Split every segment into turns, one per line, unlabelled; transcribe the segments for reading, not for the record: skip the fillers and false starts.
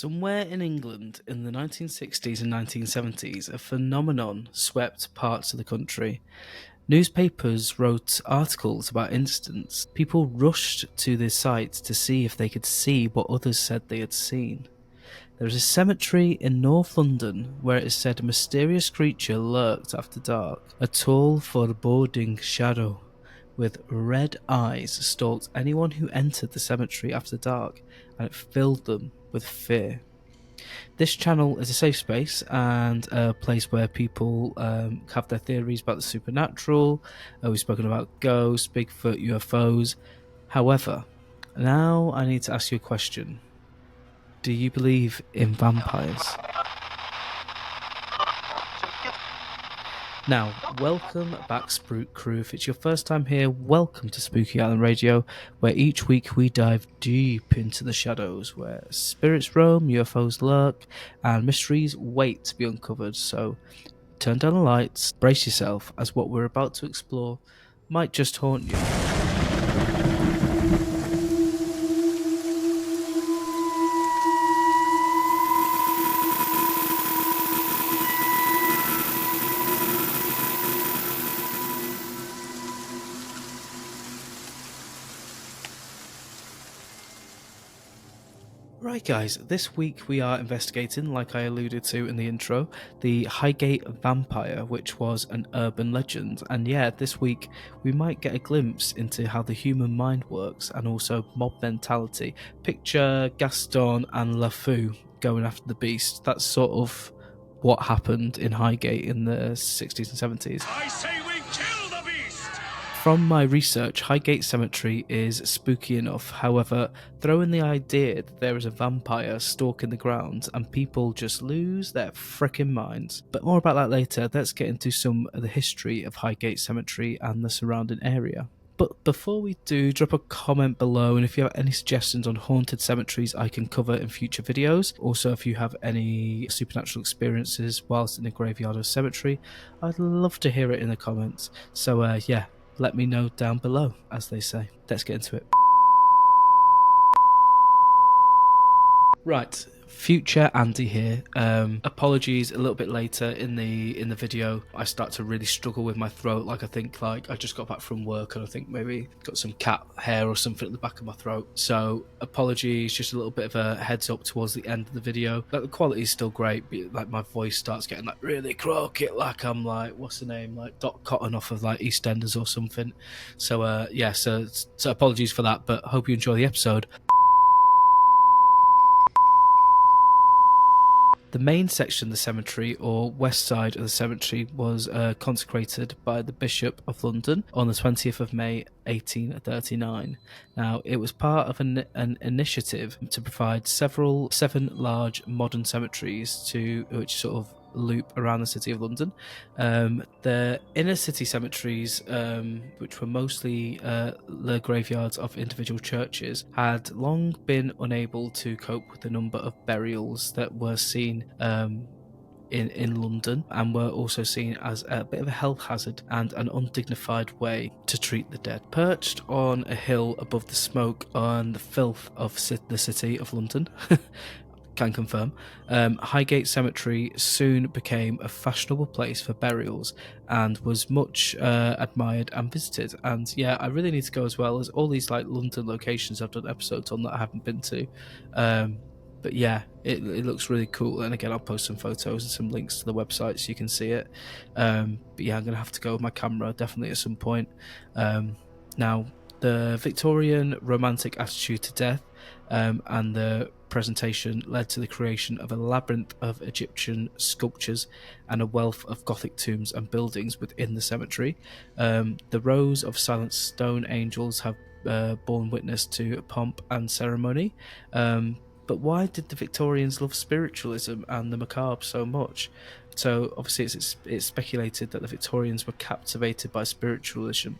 Somewhere in England in the 1960s and 1970s, a phenomenon swept parts of the country. Newspapers wrote articles about incidents. People rushed to the site to see if they could see what others said they had seen. There is a cemetery in North London where it is said a mysterious creature lurked after dark. A tall, foreboding shadow with red eyes stalked anyone who entered the cemetery after dark, and it filled them with fear. This channel is a safe space and a place where people have their theories about the supernatural. We've spoken about ghosts, Bigfoot, UFOs. However, now I need to ask you a question. Do you believe in vampires? Now, welcome back, Spook Crew. If it's your first time here, welcome to Spooky Island Radio, where each week we dive deep into the shadows, where spirits roam, UFOs lurk, and mysteries wait to be uncovered. So, turn down the lights, brace yourself, as what we're about to explore might just haunt you. Right guys, this week we are investigating, like I alluded to in the intro, the Highgate Vampire, which was an urban legend. And yeah, this week we might get a glimpse into how the human mind works and also mob mentality. Picture Gaston and LeFou going after the beast. That's sort of what happened in Highgate in the 60s and 70s.
I say we kill the beast!
From my research, Highgate Cemetery is spooky enough. However, throw in the idea that there is a vampire stalking the ground and people just lose their frickin' minds. But more about that later. Let's get into some of the history of Highgate Cemetery and the surrounding area. But before we do, drop a comment below, and if you have any suggestions on haunted cemeteries I can cover in future videos. Also, if you have any supernatural experiences whilst in a graveyard or cemetery, I'd love to hear it in the comments. So yeah, let me know down below, as they say. Let's get into it. Right, future Andy here. Apologies, a little bit later in the video. I start to really struggle with my throat. I think I just got back from work and I think maybe got some cat hair or something at the back of my throat. So apologies, just a little bit of a heads up towards the end of the video. The quality is still great, but my voice starts getting really croaky, like I'm what's the name, Doc Cotton off of EastEnders or something. So yeah, so apologies for that, but hope you enjoy the episode. The main section of the cemetery, or west side of the cemetery, was consecrated by the Bishop of London on the 20th of May 1839. Now, it was part of an initiative to provide seven large modern cemeteries which sort of loop around the city of London. The inner city cemeteries, which were mostly the graveyards of individual churches, had long been unable to cope with the number of burials that were seen in London, and were also seen as a bit of a health hazard and an undignified way to treat the dead. Perched on a hill above the smoke and the filth of the city of London, can confirm, Highgate Cemetery soon became a fashionable place for burials and was much admired and visited. And yeah, I really need to go, as well as all these London locations I've done episodes on that I haven't been to. But yeah, it looks really cool, and again I'll post some photos and some links to the website so you can see it. But yeah, I'm gonna have to go with my camera definitely at some point. Now, the Victorian romantic attitude to death and the presentation led to the creation of a labyrinth of Egyptian sculptures and a wealth of Gothic tombs and buildings within the cemetery. The rows of silent stone angels have borne witness to pomp and ceremony. But why did the Victorians love spiritualism and the macabre so much? So obviously it's speculated that the Victorians were captivated by spiritualism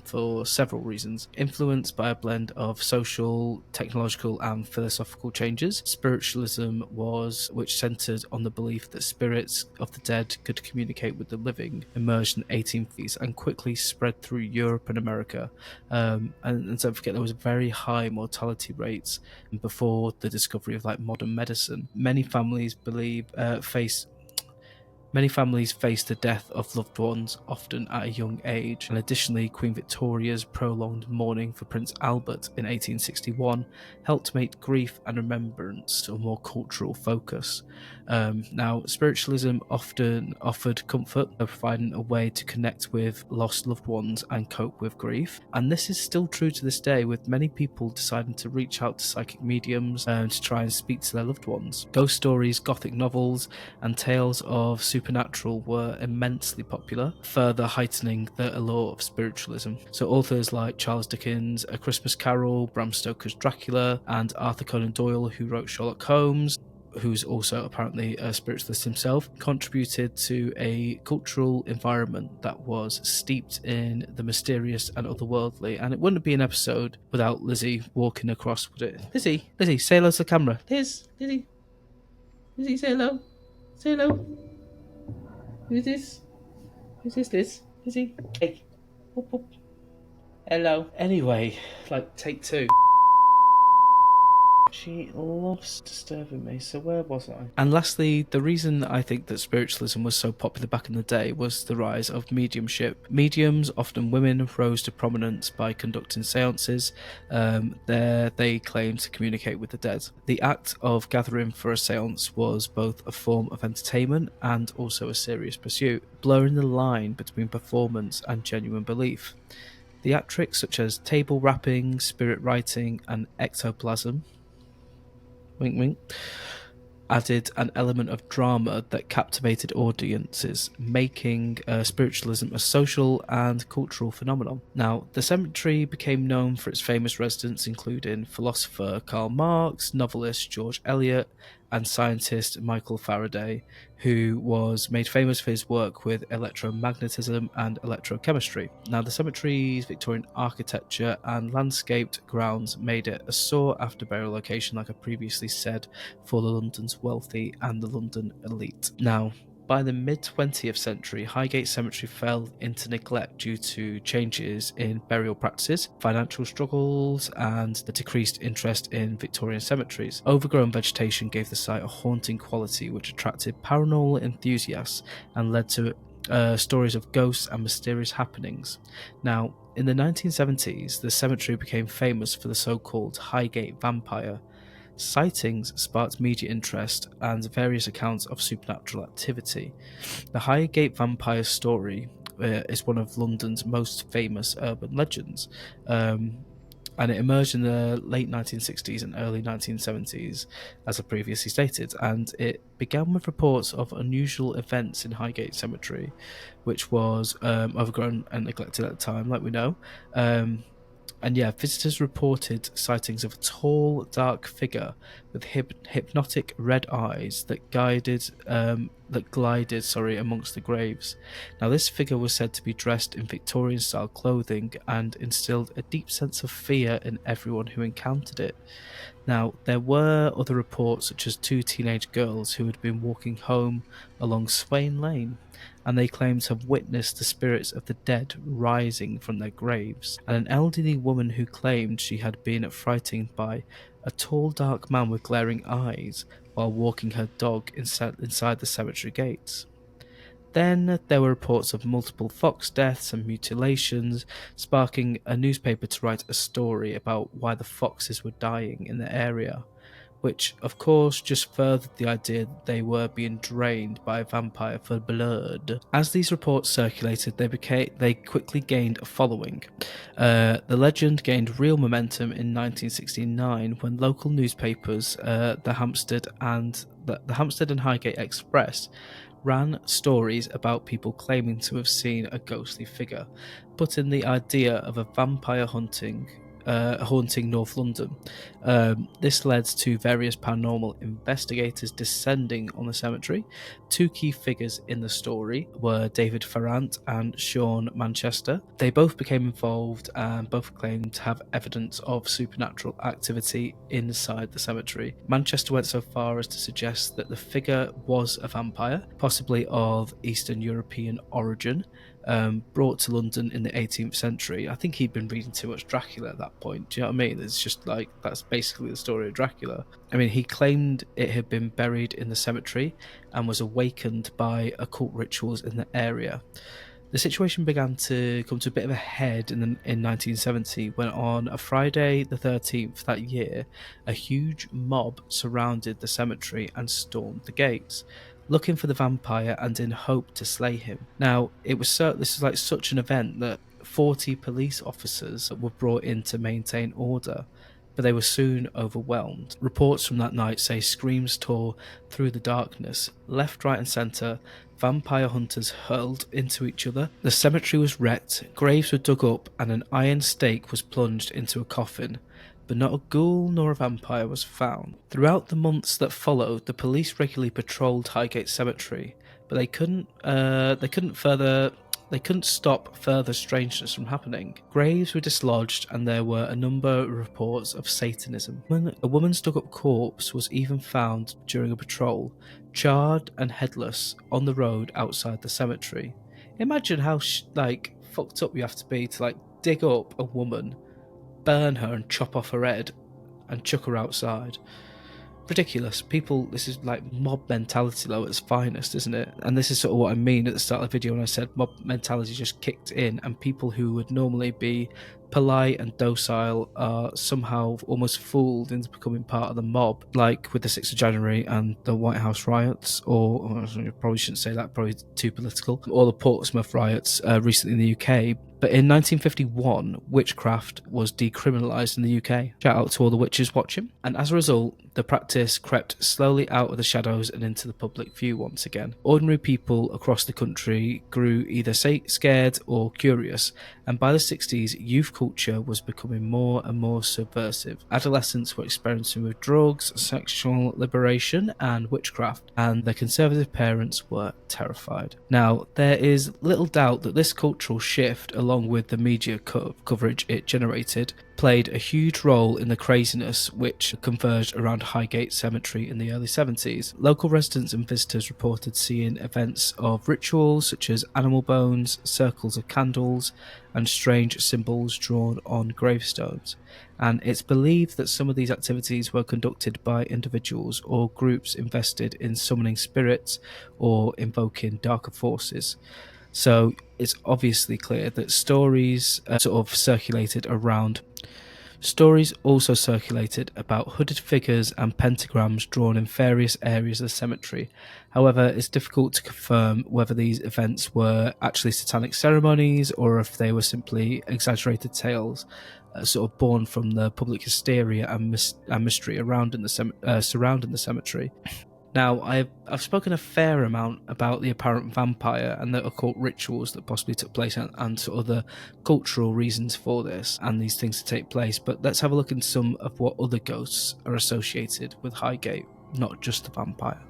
for several reasons. Influenced by a blend of social, technological and philosophical changes, spiritualism which centered on the belief that spirits of the dead could communicate with the living, emerged in the 1850s and quickly spread through Europe and America. And don't forget, there was very high mortality rates before the discovery of like modern medicine. Many families face the death of loved ones, often at a young age, and additionally, Queen Victoria's prolonged mourning for Prince Albert in 1861 helped make grief and remembrance a more cultural focus. Now, spiritualism often offered comfort, providing a way to connect with lost loved ones and cope with grief, and this is still true to this day, with many people deciding to reach out to psychic mediums to try and speak to their loved ones. Ghost stories, gothic novels, and tales of supernatural were immensely popular, further heightening the allure of spiritualism. So authors like Charles Dickens' A Christmas Carol, Bram Stoker's Dracula, and Arthur Conan Doyle, who wrote Sherlock Holmes, who's also apparently a spiritualist himself, contributed to a cultural environment that was steeped in the mysterious and otherworldly. And it wouldn't be an episode without Lizzie walking across, would it? Lizzie, say hello to the camera. Lizzie, say hello. Say hello. Who's this? Who's this, Liz? Lizzie? Hey. Whoop, whoop. Hello. Anyway, take two. She loves disturbing me, so where was I? And lastly, the reason I think that spiritualism was so popular back in the day was the rise of mediumship. Mediums, often women, rose to prominence by conducting seances. There they claimed to communicate with the dead. The act of gathering for a seance was both a form of entertainment and also a serious pursuit, blurring the line between performance and genuine belief. Theatrics such as table rapping, spirit writing, and ectoplasm, wink wink, added an element of drama that captivated audiences, making spiritualism a social and cultural phenomenon. Now, the cemetery became known for its famous residents, including philosopher Karl Marx, novelist George Eliot, and scientist Michael Faraday, who was made famous for his work with electromagnetism and electrochemistry. Now, the cemetery's Victorian architecture and landscaped grounds made it a sought-after burial location, like I previously said, for the London's wealthy and the London elite. Now, by the mid-20th century, Highgate Cemetery fell into neglect due to changes in burial practices, financial struggles, and the decreased interest in Victorian cemeteries. Overgrown vegetation gave the site a haunting quality which attracted paranormal enthusiasts and led to stories of ghosts and mysterious happenings. Now, in the 1970s, the cemetery became famous for the so-called Highgate Vampire. Sightings sparked media interest and various accounts of supernatural activity. The Highgate Vampire story is one of London's most famous urban legends, and it emerged in the late 1960s and early 1970s, as I previously stated, and it began with reports of unusual events in Highgate Cemetery, which was overgrown and neglected at the time, like we know. And yeah, visitors reported sightings of a tall, dark figure with hypnotic red eyes that glided amongst the graves. Now, this figure was said to be dressed in Victorian-style clothing and instilled a deep sense of fear in everyone who encountered it. Now, there were other reports, such as two teenage girls who had been walking home along Swain Lane, and they claimed to have witnessed the spirits of the dead rising from their graves, and an elderly woman who claimed she had been frightened by a tall dark man with glaring eyes while walking her dog inside the cemetery gates. Then there were reports of multiple fox deaths and mutilations, sparking a newspaper to write a story about why the foxes were dying in the area, which of course just furthered the idea that they were being drained by a vampire for blood. As these reports circulated, they quickly gained a following. The legend gained real momentum in 1969 when local newspapers, the Hampstead and Highgate Express, ran stories about people claiming to have seen a ghostly figure, putting the idea of a vampire haunting haunting North London. This led to various paranormal investigators descending on the cemetery. Two key figures in the story were David Farrant and Sean Manchester. They both became involved and both claimed to have evidence of supernatural activity inside the cemetery. Manchester went so far as to suggest that the figure was a vampire, possibly of Eastern European origin, brought to London in the 18th century. I think he'd been reading too much Dracula at that point. Do you know what I mean? It's just like, that's basically the story of Dracula. I mean, he claimed it had been buried in the cemetery and was awakened by occult rituals in the area. The situation began to come to a bit of a head in 1970 when, on a Friday the 13th that year, a huge mob surrounded the cemetery and stormed the gates, looking for the vampire and in hope to slay him. Now, this is like such an event that 40 police officers were brought in to maintain order, but they were soon overwhelmed. Reports from that night say screams tore through the darkness. Left, right and centre, vampire hunters hurled into each other. The cemetery was wrecked, graves were dug up, and an iron stake was plunged into a coffin, but not a ghoul nor a vampire was found. Throughout the months that followed, the police regularly patrolled Highgate Cemetery, but they couldn't stop further strangeness from happening. Graves were dislodged and there were a number of reports of Satanism. A woman's dug-up corpse was even found during a patrol, charred and headless, on the road outside the cemetery. Imagine how fucked up you have to be to dig up a woman, burn her and chop off her head and chuck her outside. Ridiculous. People, this is like mob mentality at its finest, isn't it? And this is sort of what I mean at the start of the video when I said mob mentality just kicked in, and people who would normally be polite and docile are somehow almost fooled into becoming part of the mob, like with the 6th of January and the White House riots, or I probably shouldn't say that, probably too political, or the Portsmouth riots recently in the UK. But in 1951, witchcraft was decriminalised in the UK. Shout out to all the witches watching. And as a result, the practice crept slowly out of the shadows and into the public view once again. Ordinary people across the country grew either scared or curious, and by the 60s, youth culture was becoming more and more subversive. Adolescents were experimenting with drugs, sexual liberation, and witchcraft, and their conservative parents were terrified. Now, there is little doubt that this cultural shift, along with the media coverage it generated, played a huge role in the craziness which converged around Highgate Cemetery in the early 70s. Local residents and visitors reported seeing events of rituals such as animal bones, circles of candles, and strange symbols drawn on gravestones. And it's believed that some of these activities were conducted by individuals or groups invested in summoning spirits or invoking darker forces. So it's obviously clear that stories also circulated about hooded figures and pentagrams drawn in various areas of the cemetery. However, it's difficult to confirm whether these events were actually satanic ceremonies or if they were simply exaggerated tales born from the public hysteria and mystery surrounding the cemetery. Now, I've spoken a fair amount about the apparent vampire and the occult rituals that possibly took place and sort of the cultural reasons for this and these things to take place, but let's have a look at some of what other ghosts are associated with Highgate, not just the vampire.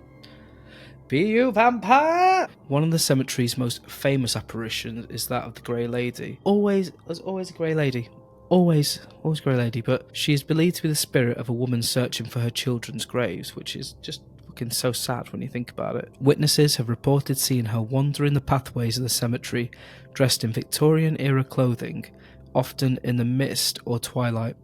Be you vampire! One of the cemetery's most famous apparitions is that of the Grey Lady. There's always a Grey Lady. Always Grey Lady, but she is believed to be the spirit of a woman searching for her children's graves, which is just so sad when you think about it. Witnesses have reported seeing her wandering the pathways of the cemetery dressed in Victorian era clothing, often in the mist or twilight.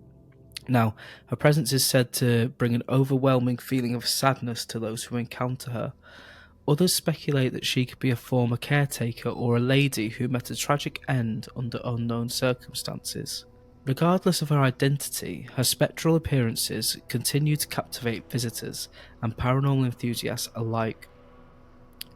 Now, her presence is said to bring an overwhelming feeling of sadness to those who encounter her. Others speculate that she could be a former caretaker or a lady who met a tragic end under unknown circumstances. Regardless of her identity, her spectral appearances continue to captivate visitors and paranormal enthusiasts alike.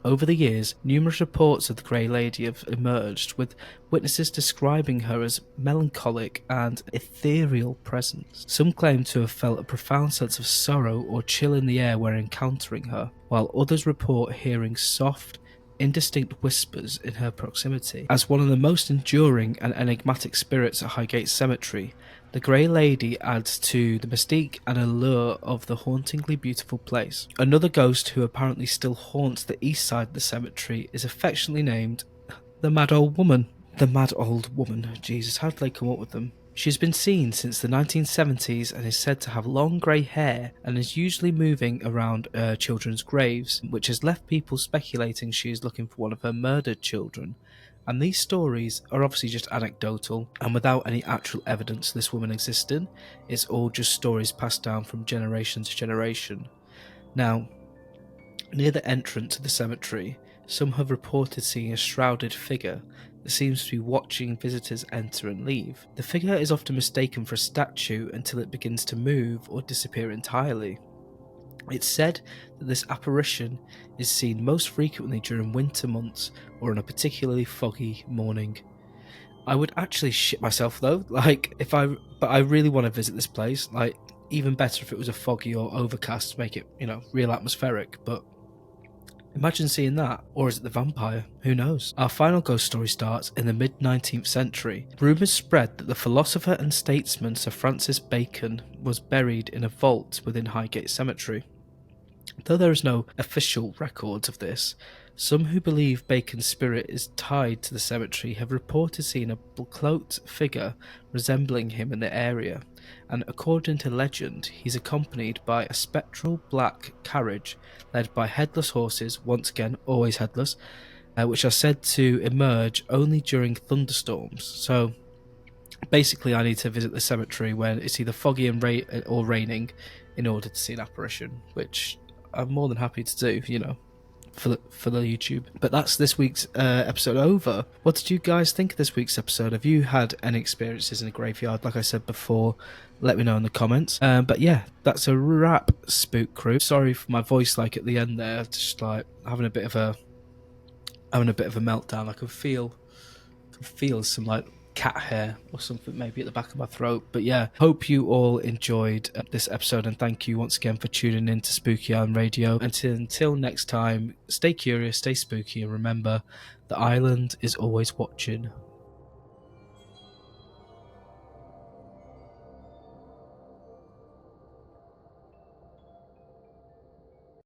Over the years, numerous reports of the Grey Lady have emerged, with witnesses describing her as melancholic and ethereal presence. Some claim to have felt a profound sense of sorrow or chill in the air when encountering her, while others report hearing soft, indistinct whispers in her proximity. As one of the most enduring and enigmatic spirits at Highgate Cemetery, the Grey Lady adds to the mystique and allure of the hauntingly beautiful place. Another ghost who apparently still haunts the east side of the cemetery is affectionately named the Mad Old Woman. The Mad Old Woman. Jesus, how did they come up with them? She has been seen since the 1970s and is said to have long grey hair and is usually moving around children's graves, which has left people speculating she is looking for one of her murdered children. And these stories are obviously just anecdotal and without any actual evidence this woman existed. It's all just stories passed down from generation to generation. Now, near the entrance to the cemetery, some have reported seeing a shrouded figure that seems to be watching visitors enter and leave. The figure is often mistaken for a statue until it begins to move or disappear entirely. It's said that this apparition is seen most frequently during winter months or on a particularly foggy morning. I would actually shit myself though, but I really want to visit this place. Even better if it was a foggy or overcast to make it, real atmospheric, but imagine seeing that. Or is it the vampire? Who knows? Our final ghost story starts in the mid-19th century. Rumours spread that the philosopher and statesman Sir Francis Bacon was buried in a vault within Highgate Cemetery. Though there is no official records of this, some who believe Bacon's spirit is tied to the cemetery have reported seeing a cloaked figure resembling him in the area, and according to legend, he's accompanied by a spectral black carriage led by headless horses, once again always headless, which are said to emerge only during thunderstorms. So basically I need to visit the cemetery when it's either foggy and or raining in order to see an apparition, which I'm more than happy to do, for the YouTube. But that's this week's episode over. What did you guys think of this week's episode? Have you had any experiences in a graveyard? Like I said before, let me know in the comments. But yeah, that's a wrap, Spook Crew. Sorry for my voice at the end there, just having a bit of a meltdown. I can feel some cat hair or something maybe at the back of my throat. But yeah, hope you all enjoyed this episode, and thank you once again for tuning in to Spooky Island Radio. Until next time, stay curious, stay spooky, and remember, the island is always watching.